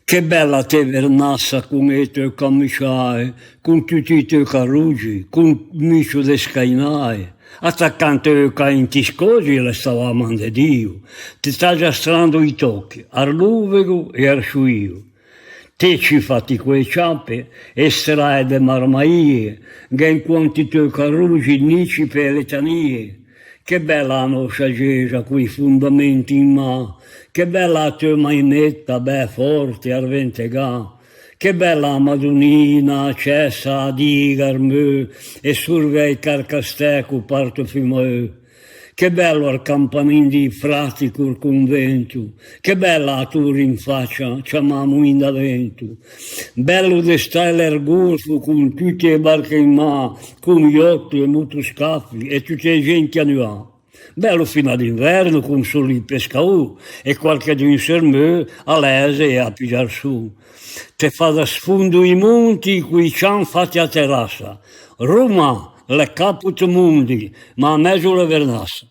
Che bella te vernassa con le tue camiciae, con tutti i tuoi carrugi, con micio de scainai. Attaccante i cainti scosi le stavamo di Dio. Ti sta già strando i tocchi, arluvego e arsciuio. Te ci fatti quei ciappe, estrai de marmaie, gen quanti tuoi carrugi nici per le tanie. Che bella la nostra Chiesa, quei fondamenti in mano, che bella la tua mainetta, beh, forte, arventegà, che bella la Madonnina, cessa, digar, mö, e survei carcasteco, parto fimò. Che bello il campanile di frati col convento, che bella la tua in faccia, chiamamo in da vento. Bello di stare il golfo con tutte le barche in mano, con yacht e motoscafi e tutte le gente a nuà. Bello fino ad inverno con solo il pescatore e qualche d'un sermò a lese e a pigliar su. Te fa da sfondo i monti cui c'han fatti a terrassa. Roma, le caput mundi, ma a mezzo la vernassa.